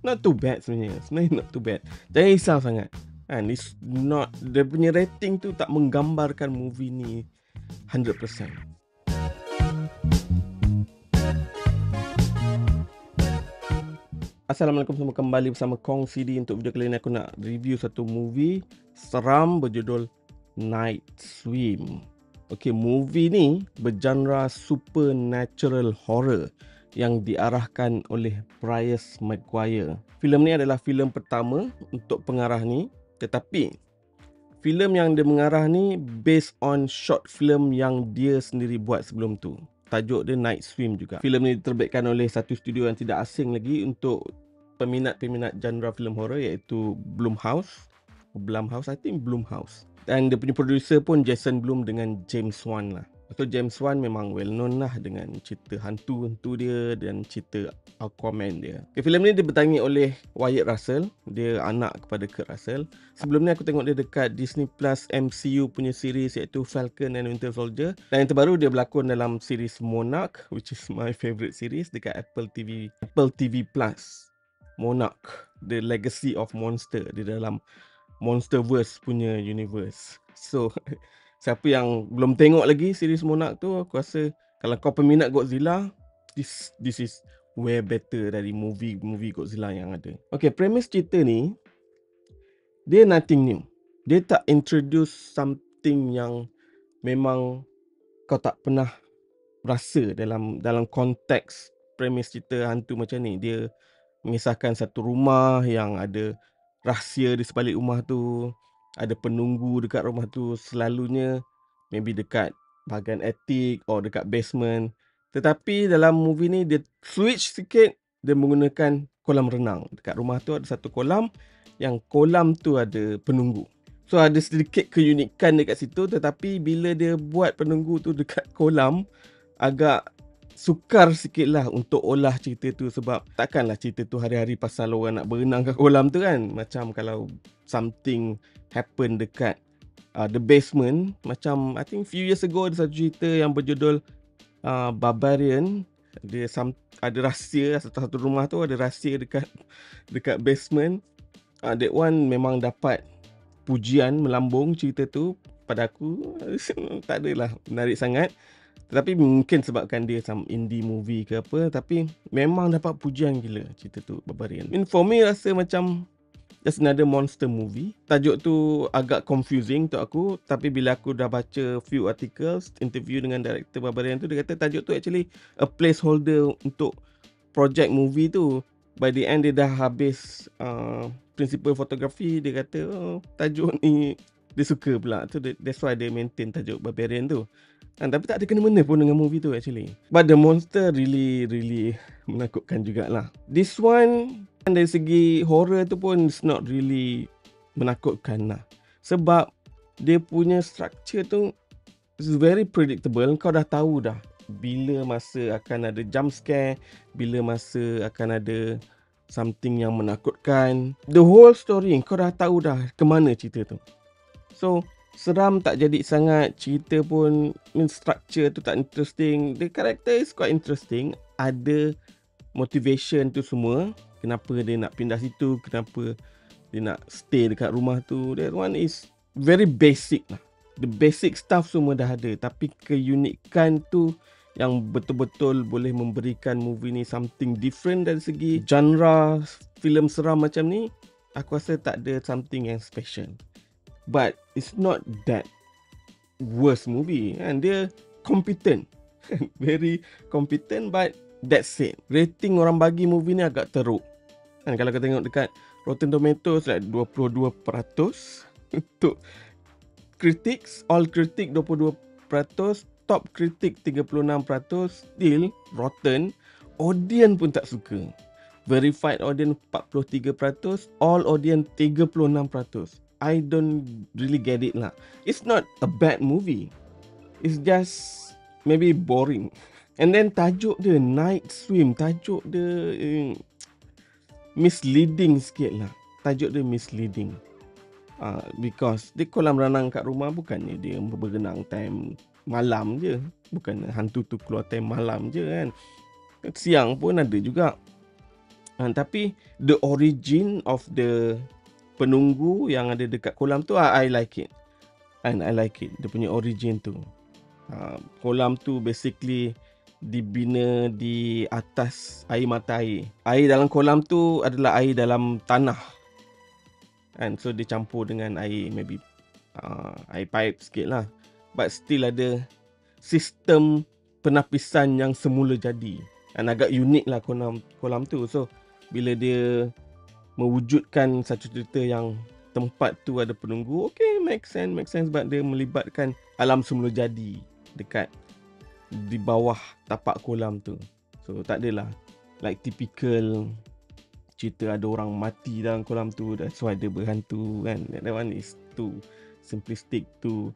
not too bad sebenarnya. Sebenarnya not too bad. Jangan risau sangat. And it's not, dia punya rating tu tak menggambarkan movie ni 100%. Assalamualaikum semua, kembali bersama Kong CD. Untuk video kali ini aku nak review satu movie seram berjudul Night Swim. Okay, movie ni bergenre supernatural horror yang diarahkan oleh Bryce Maguire. Filem ni adalah filem pertama untuk pengarah ni, tetapi filem yang dia mengarah ni based on short film yang dia sendiri buat sebelum tu. Tajuk dia Night Swim juga. Filem ni diterbitkan oleh satu studio yang tidak asing lagi untuk peminat-peminat genre filem horror, iaitu Blumhouse. I think Blumhouse. Dan dia punya producer pun Jason Blum dengan James Wan lah. So James Wan memang well known lah dengan cerita hantu-hantu dia dan cerita Aquaman dia. Okay, filem ni dibintangi oleh Wyatt Russell. Dia anak kepada Kurt Russell. Sebelum ni aku tengok dia dekat Disney Plus MCU punya series, iaitu Falcon and Winter Soldier. Dan yang terbaru dia berlakon dalam series Monarch, which is my favourite series, dekat Apple TV Plus. Monarch, The Legacy of Monster, di dalam Monsterverse punya universe. So siapa yang belum tengok lagi series Monarch tu, aku rasa kalau kau peminat Godzilla, this is way better dari movie Godzilla yang ada. Okay, premise cerita ni dia nothing new. Dia tak introduce something yang memang kau tak pernah rasa dalam konteks premise cerita hantu macam ni. Dia mengisahkan satu rumah yang ada rahsia di sebalik rumah tu, ada penunggu dekat rumah tu, selalunya maybe dekat bahagian attic atau dekat basement. Tetapi dalam movie ni dia switch sikit, dia menggunakan kolam renang. Dekat rumah tu ada satu kolam, yang kolam tu ada penunggu. So ada sedikit keunikan dekat situ, tetapi bila dia buat penunggu tu dekat kolam, agak sukar sikit lah untuk olah cerita tu. Sebab takkanlah cerita tu hari-hari pasal orang nak berenang kat kolam tu kan. Macam kalau something happen dekat the basement. Macam I think few years ago ada satu cerita yang berjudul Barbarian. Dia ada rahsia, satu rumah tu ada rahsia dekat basement. That one memang dapat pujian melambung cerita tu. Pada aku tak adalah menarik sangat. Tetapi mungkin sebabkan dia some indie movie ke apa, tapi memang dapat pujian gila cerita tu, Barbarian. For me rasa macam just another monster movie. Tajuk tu agak confusing untuk aku, tapi bila aku dah baca few articles, interview dengan director Barbarian tu, dia kata tajuk tu actually a placeholder untuk project movie tu. By the end dia dah habis principal fotografi, dia kata tajuk ni dia suka pula. So that's why dia maintain tajuk Barbarian tu. Tapi tak ada kena-mena pun dengan movie tu actually. But the monster really menakutkan jugalah. This one dari segi horror tu pun it's not really menakutkan lah. Sebab dia punya structure tu is very predictable. Kau dah tahu dah bila masa akan ada jump scare, bila masa akan ada something yang menakutkan. The whole story kau dah tahu dah ke mana cerita tu. So seram tak jadi sangat, cerita pun structure tu tak interesting. The character is quite interesting. Ada motivation tu semua, kenapa dia nak pindah situ, kenapa dia nak stay dekat rumah tu. That one is very basic lah. The basic stuff semua dah ada, tapi keunikan tu yang betul-betul boleh memberikan movie ni something different dari segi genre filem seram macam ni. Aku rasa tak ada something yang special. But it's not that worst movie, and dia competent. Very competent, but that's it. Rating orang bagi movie ni agak teruk. Dan kalau kita tengok dekat Rotten Tomatoes, like 22%. Untuk critics, all critic 22%, top critic 36%, still rotten. Audience pun tak suka. Verified audience 43%, all audience 36%. I don't really get it lah. It's not a bad movie. It's just maybe boring. And then tajuk dia Night Swim. Tajuk dia misleading sikit lah. Tajuk dia misleading. Because dia kolam renang kat rumah, bukannya dia berenang time malam je. Bukan hantu tu keluar time malam je kan. Siang pun ada juga. Tapi the origin of the penunggu yang ada dekat kolam tu, I like it. And I like it. Dia punya origin tu. Kolam tu basically dibina di atas air mata air. Air dalam kolam tu adalah air dalam tanah. And so dia campur dengan air, maybe air pipe sikit lah. But still ada sistem penapisan yang semula jadi. Dan agak unik lah kolam tu. So bila dia mewujudkan satu cerita yang tempat tu ada penunggu, okay, make sense sebab dia melibatkan alam semula jadi dekat di bawah tapak kolam tu. So tak adalah like typical cerita ada orang mati dalam kolam tu, that's why dia berhantu kan. That one is too simplistic, too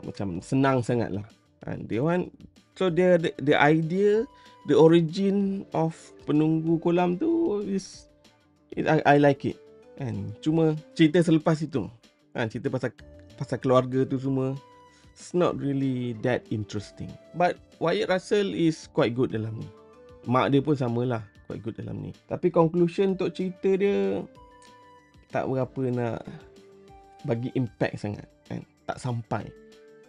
macam senang sangat lah. And they want, so the idea, the origin of penunggu kolam tu is I like it. And cuma cerita selepas itu, cerita pasal keluarga tu semua, it's not really that interesting. But Wyatt Russell is quite good dalam ni. Mak dia pun samalah, quite good dalam ni. Tapi conclusion untuk cerita dia tak berapa nak bagi impact sangat kan. Tak sampai.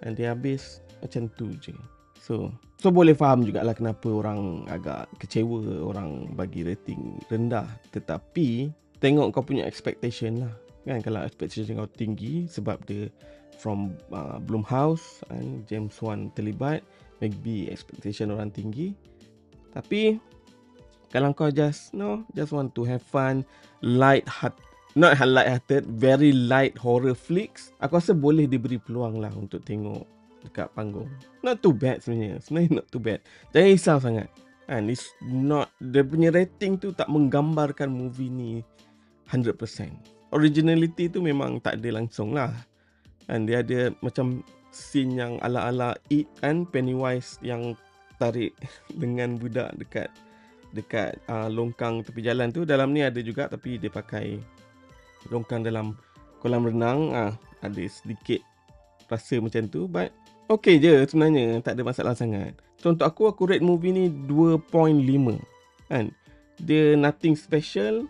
Dan dia habis macam tu je. So boleh faham jugalah kenapa orang agak kecewa, orang bagi rating rendah. Tetapi tengok kau punya expectation lah kan. Kalau expectation kau tinggi sebab dia from Blumhouse and James Wan terlibat, maybe expectation orang tinggi. Tapi kalau kau just want to have fun, not light-hearted, very light horror flicks, aku rasa boleh diberi peluang lah untuk tengok dekat panggung. Not too bad sebenarnya not too bad. Jangan risau sangat. And it's not, dia punya rating tu tak menggambarkan movie ni 100%. Originality tu memang tak ada langsung lah. And dia ada macam scene yang ala-ala It kan, Pennywise yang tarik dengan budak dekat longkang tepi jalan tu. Dalam ni ada juga, tapi dia pakai longkang dalam kolam renang. Ada sedikit rasa macam tu, but okay je sebenarnya, tak ada masalah sangat. So untuk aku rate movie ni 2.5 kan. Dia nothing special,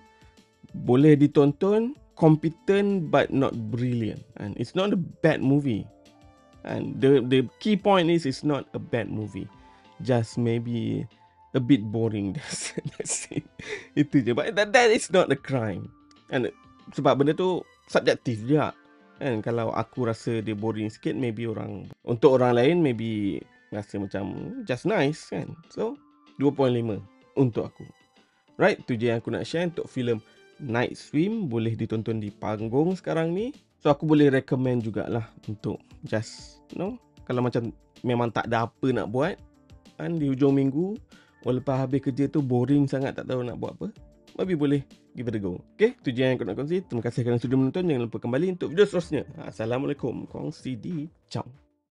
boleh ditonton, competent but not brilliant. And it's not a bad movie. And the key point is it's not a bad movie, just maybe a bit boring. That's it. Itu je. But that is not a crime. And sebab benda tu subjektif juga. And kalau aku rasa dia boring sikit, maybe untuk orang lain maybe rasa macam just nice kan. So 2.5 untuk aku. Right, tu je yang aku nak share untuk filem Night Swim. Boleh ditonton di panggung sekarang ni. So aku boleh recommend jugalah untuk just kalau macam memang tak ada apa nak buat kan di hujung minggu, walaupun habis kerja tu boring sangat, tak tahu nak buat apa, maybe boleh give it a go. Okay, tu je yang aku nak kongsi. Terima kasih kerana sudah menonton. Jangan lupa kembali untuk video seterusnya. Assalamualaikum. Kongsi di Ciao.